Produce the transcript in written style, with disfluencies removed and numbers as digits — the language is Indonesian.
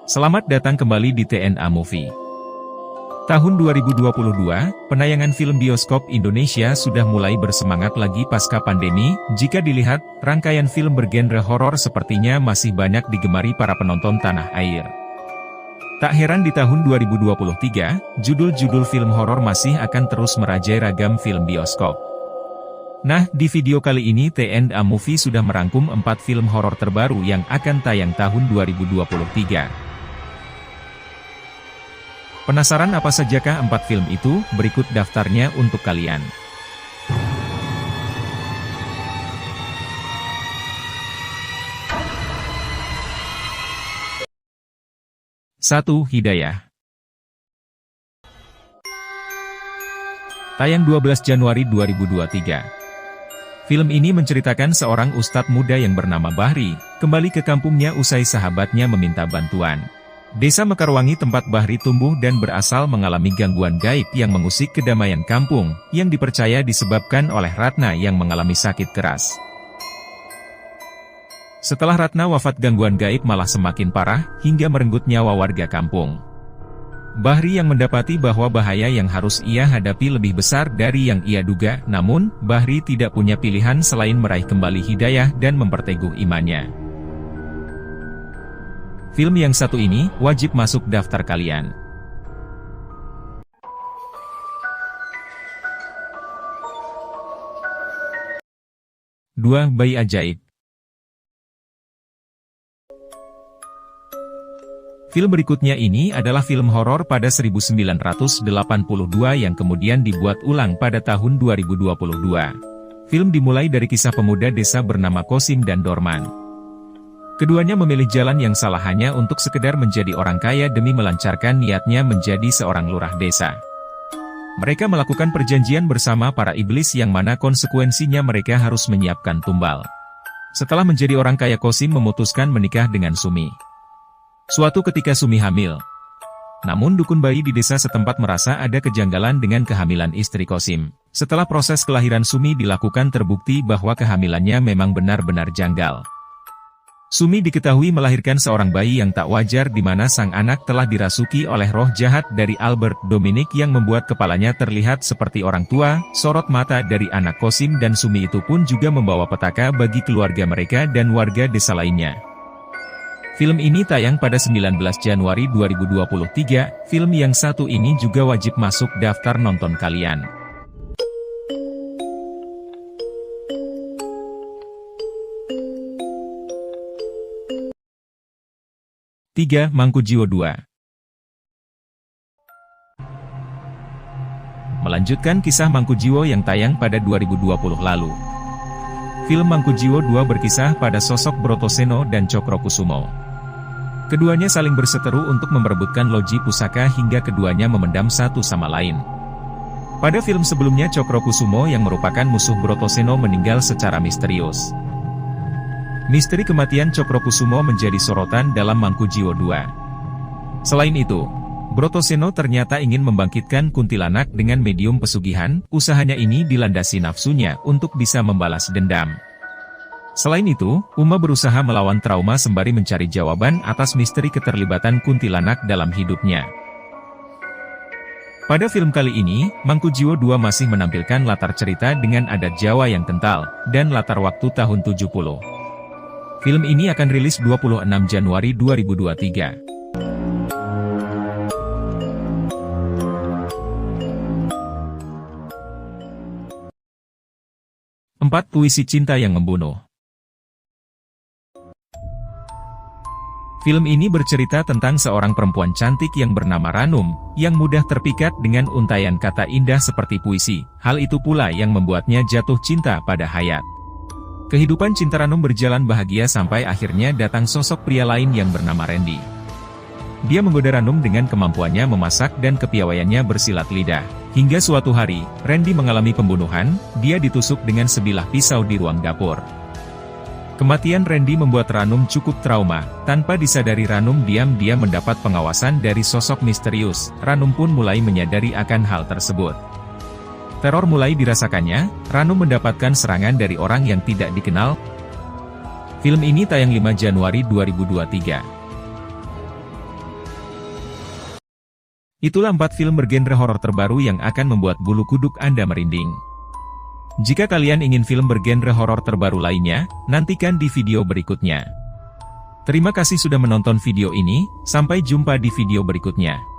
Selamat datang kembali di TNA Movie. Tahun 2022, penayangan film bioskop Indonesia sudah mulai bersemangat lagi pasca pandemi. Jika dilihat, rangkaian film bergenre horor sepertinya masih banyak digemari para penonton tanah air. Tak heran di tahun 2023, judul-judul film horor masih akan terus merajai ragam film bioskop. Nah, di video kali ini TNA Movie sudah merangkum 4 film horor terbaru yang akan tayang tahun 2023. Penasaran apa sajakah 4 film itu? Berikut daftarnya untuk kalian. Satu, Hidayah. Tayang 12 Januari 2023. Film ini menceritakan seorang ustadz muda yang bernama Bahri, kembali ke kampungnya usai sahabatnya meminta bantuan. Desa Mekarwangi tempat Bahri tumbuh dan berasal mengalami gangguan gaib yang mengusik kedamaian kampung, yang dipercaya disebabkan oleh Ratna yang mengalami sakit keras. Setelah Ratna wafat, gangguan gaib malah semakin parah, hingga merenggut nyawa warga kampung. Bahri yang mendapati bahwa bahaya yang harus ia hadapi lebih besar dari yang ia duga, namun, Bahri tidak punya pilihan selain meraih kembali hidayah dan memperteguh imannya. Film yang satu ini, wajib masuk daftar kalian. Dua, Bayi Ajaib. Film berikutnya ini adalah film horor pada 1982 yang kemudian dibuat ulang pada tahun 2022. Film dimulai dari kisah pemuda desa bernama Kosim dan Dorman. Keduanya memilih jalan yang salah hanya untuk sekedar menjadi orang kaya demi melancarkan niatnya menjadi seorang lurah desa. Mereka melakukan perjanjian bersama para iblis yang mana konsekuensinya mereka harus menyiapkan tumbal. Setelah menjadi orang kaya, Kosim memutuskan menikah dengan Sumi. Suatu ketika Sumi hamil. Namun dukun bayi di desa setempat merasa ada kejanggalan dengan kehamilan istri Kosim. Setelah proses kelahiran Sumi dilakukan, terbukti bahwa kehamilannya memang benar-benar janggal. Sumi diketahui melahirkan seorang bayi yang tak wajar di mana sang anak telah dirasuki oleh roh jahat dari Albert Dominic yang membuat kepalanya terlihat seperti orang tua. Sorot mata dari anak Kosim dan Sumi itu pun juga membawa petaka bagi keluarga mereka dan warga desa lainnya. Film ini tayang pada 19 Januari 2023, film yang satu ini juga wajib masuk daftar nonton kalian. Tiga, Mangkujiwo 2. Melanjutkan kisah Mangkujiwo yang tayang pada 2020 lalu. Film Mangkujiwo 2 berkisah pada sosok Brotoseno dan Cokrokusumo. Keduanya saling berseteru untuk memperebutkan loji pusaka hingga keduanya memendam satu sama lain. Pada film sebelumnya, Cokrokusumo yang merupakan musuh Brotoseno meninggal secara misterius. Misteri kematian Cokrokusumo menjadi sorotan dalam Mangkujiwo 2. Selain itu, Brotoseno ternyata ingin membangkitkan kuntilanak dengan medium pesugihan. Usahanya ini dilandasi nafsunya untuk bisa membalas dendam. Selain itu, Uma berusaha melawan trauma sembari mencari jawaban atas misteri keterlibatan kuntilanak dalam hidupnya. Pada film kali ini, Mangkujiwo 2 masih menampilkan latar cerita dengan adat Jawa yang kental, dan latar waktu tahun 70. Film ini akan rilis 26 Januari 2023. 4, Puisi Cinta yang Membunuh. Film ini bercerita tentang seorang perempuan cantik yang bernama Ranum, yang mudah terpikat dengan untaian kata indah seperti puisi. Hal itu pula yang membuatnya jatuh cinta pada Hayat. Kehidupan cinta Ranum berjalan bahagia sampai akhirnya datang sosok pria lain yang bernama Randy. Dia menggoda Ranum dengan kemampuannya memasak dan kepiawaiannya bersilat lidah. Hingga suatu hari, Randy mengalami pembunuhan. Dia ditusuk dengan sebilah pisau di ruang dapur. Kematian Randy membuat Ranum cukup trauma. Tanpa disadari, Ranum diam-diam mendapat pengawasan dari sosok misterius. Ranum pun mulai menyadari akan hal tersebut. Teror mulai dirasakannya. Ranum mendapatkan serangan dari orang yang tidak dikenal. Film ini tayang 5 Januari 2023. Itulah 4 film bergenre horor terbaru yang akan membuat bulu kuduk Anda merinding. Jika kalian ingin film bergenre horor terbaru lainnya, nantikan di video berikutnya. Terima kasih sudah menonton video ini, sampai jumpa di video berikutnya.